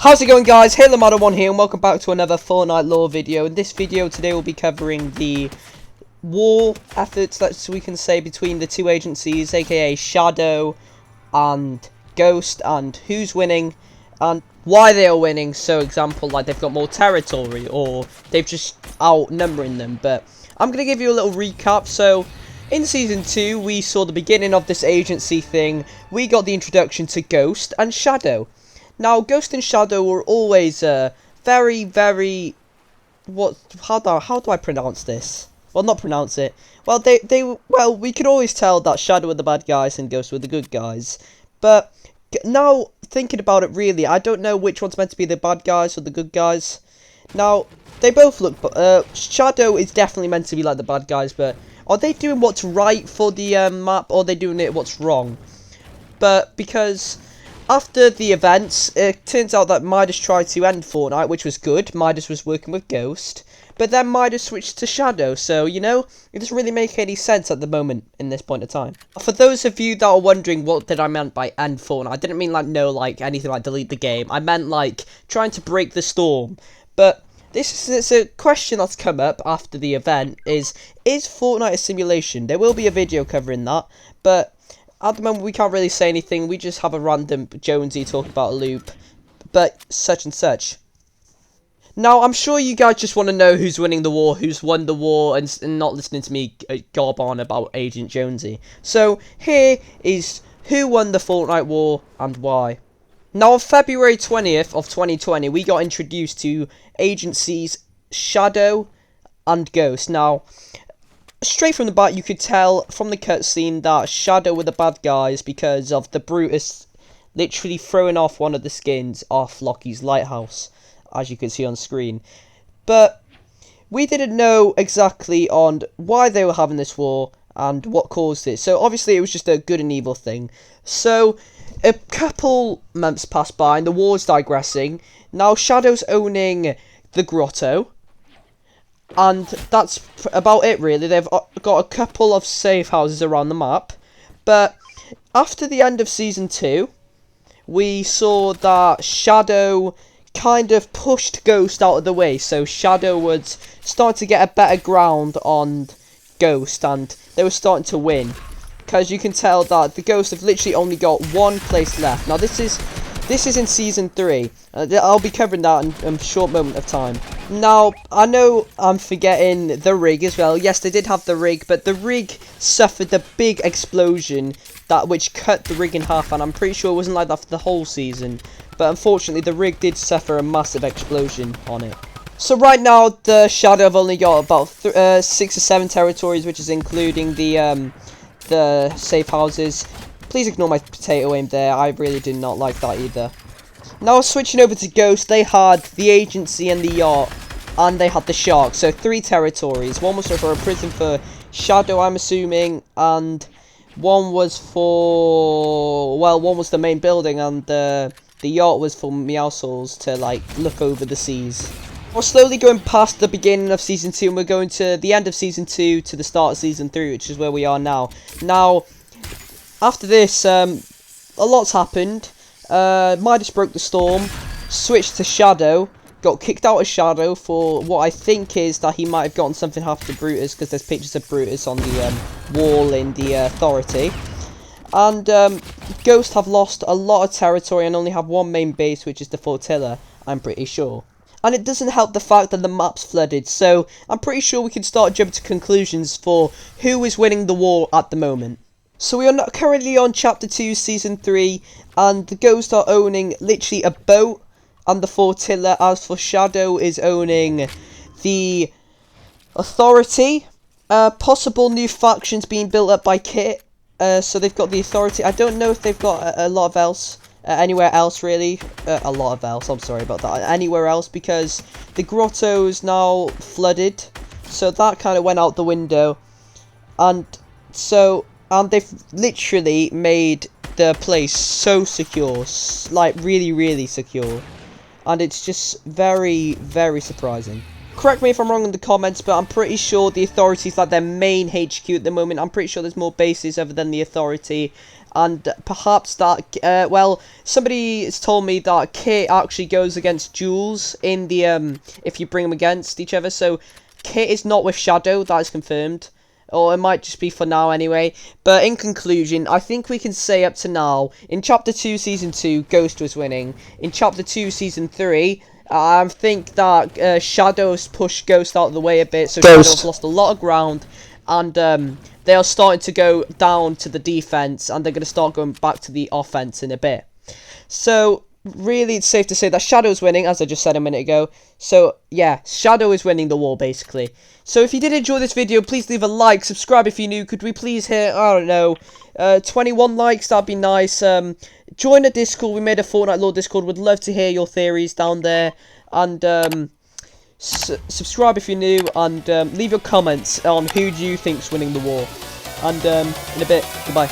How's it going, guys? Hey, Lamada1 here, and welcome back to another Fortnite lore video. In this video today, we'll be covering the war efforts, that we can say, between the two agencies, aka Shadow and Ghost, and who's winning and why they are winning. So, example, like they've got more territory, or they've just outnumbering them. But I'm gonna give you a little recap. So, in Season 2, we saw the beginning of this agency thing. We got the introduction to Ghost and Shadow. Now, Ghost and Shadow were always very, how do I pronounce this? Well, not pronounce it. Well, well, we could always tell that Shadow were the bad guys and Ghost were the good guys. But now, thinking about it, really, I don't know which one's meant to be the bad guys or the good guys. Now, they both look, Shadow is definitely meant to be like the bad guys, but are they doing what's right for the map, or are they doing it what's wrong? But because after the events, it turns out that Midas tried to end Fortnite, which was good. Midas was working with Ghost, but then Midas switched to Shadow, so, you know, it doesn't really make any sense at the moment, in this point of time. For those of you that are wondering what did I meant by end Fortnite, I didn't mean, like, no, like, anything like delete the game. I meant, like, trying to break the storm. But it's a question that's come up after the event, is Fortnite a simulation? There will be a video covering that, but at the moment, we can't really say anything. We just have a random Jonesy talk about a loop, but such and such. Now, I'm sure you guys just want to know who's winning the war, who's won the war, and not listening to me gob on about Agent Jonesy. So, here is who won the Fortnite war and why. Now, on February 20th of 2020, we got introduced to agencies Shadow and Ghost. Now, straight from the bat, you could tell from the cutscene that Shadow were the bad guys because of the Brutus literally throwing off one of the skins off Lockie's lighthouse, as you can see on screen. But we didn't know exactly on why they were having this war and what caused it. So obviously it was just a good and evil thing. So a couple months passed by and the war's digressing. Now Shadow's owning the grotto, and that's about it, really. They've got a couple of safe houses around the map. But after the end of Season 2, we saw that Shadow kind of pushed Ghost out of the way. So Shadow was starting to get a better ground on Ghost, and they were starting to win. Because you can tell that the Ghosts have literally only got one place left. Now, this is in Season 3. I'll be covering that in a short moment of time. Now, I know I'm forgetting the rig as well. Yes, they did have the rig, but the rig suffered a big explosion which cut the rig in half, and I'm pretty sure it wasn't like that for the whole season. But unfortunately, the rig did suffer a massive explosion on it. So right now, the Shadow have only got about 6 or 7 territories, which is including the safe houses. Please ignore my potato aim there. I really did not like that either. Now, switching over to Ghost, they had the agency and the yacht, and they had the shark. So 3 territories. One was for a prison for Shadow, I'm assuming, and one was for, well, one was the main building, and the yacht was for Meowscles to, like, look over the seas. We're slowly going past the beginning of Season 2, and we're going to the end of Season 2 to the start of Season 3, which is where we are now. Now, after this, a lot's happened. Midas broke the storm, switched to Shadow, got kicked out of Shadow for what I think is that he might have gotten something happened to Brutus, because there's pictures of Brutus on the wall in the Authority. And Ghost have lost a lot of territory and only have one main base, which is the Fortilla, I'm pretty sure. And it doesn't help the fact that the map's flooded, so I'm pretty sure we can start jumping to conclusions for who is winning the war at the moment. So we are currently on Chapter 2, Season 3, and the Ghosts are owning literally a boat and the Fortilla, as for Shadow is owning the Authority. Possible new factions being built up by Kit. So they've got the Authority. I don't know if they've got a lot of else. Anywhere else, really. A lot of else, I'm sorry about that. Anywhere else, because the grotto is now flooded. So that kind of went out the window. And so, and they've literally made the place so secure. Like, really, really secure. And it's just very, very surprising. Correct me if I'm wrong in the comments, but I'm pretty sure the Authority's like their main HQ at the moment. I'm pretty sure there's more bases other than the Authority. and perhaps that, well, somebody has told me that Kit actually goes against Jules in the, if you bring them against each other, so Kit is not with Shadow, that is confirmed. Or it might just be for now anyway. But in conclusion, I think we can say up to now, in Chapter 2, Season 2, Ghost was winning. In Chapter 2, Season 3, I think that Shadow's pushed Ghost out of the way a bit, so Shadow's lost a lot of ground. And they are starting to go down to the defense, and they're going to start going back to the offense in a bit. So really, it's safe to say that Shadow's winning, as I just said a minute ago. So yeah, Shadow is winning the war, basically. So if you did enjoy this video, please leave a like, subscribe if you're new. Could we please hit, I don't know, 21 likes? That'd be nice. Join the Discord. We made a Fortnite Lore Discord. Would love to hear your theories down there. And subscribe if you're new, and leave your comments on who do you think's winning the war. And in a bit, goodbye.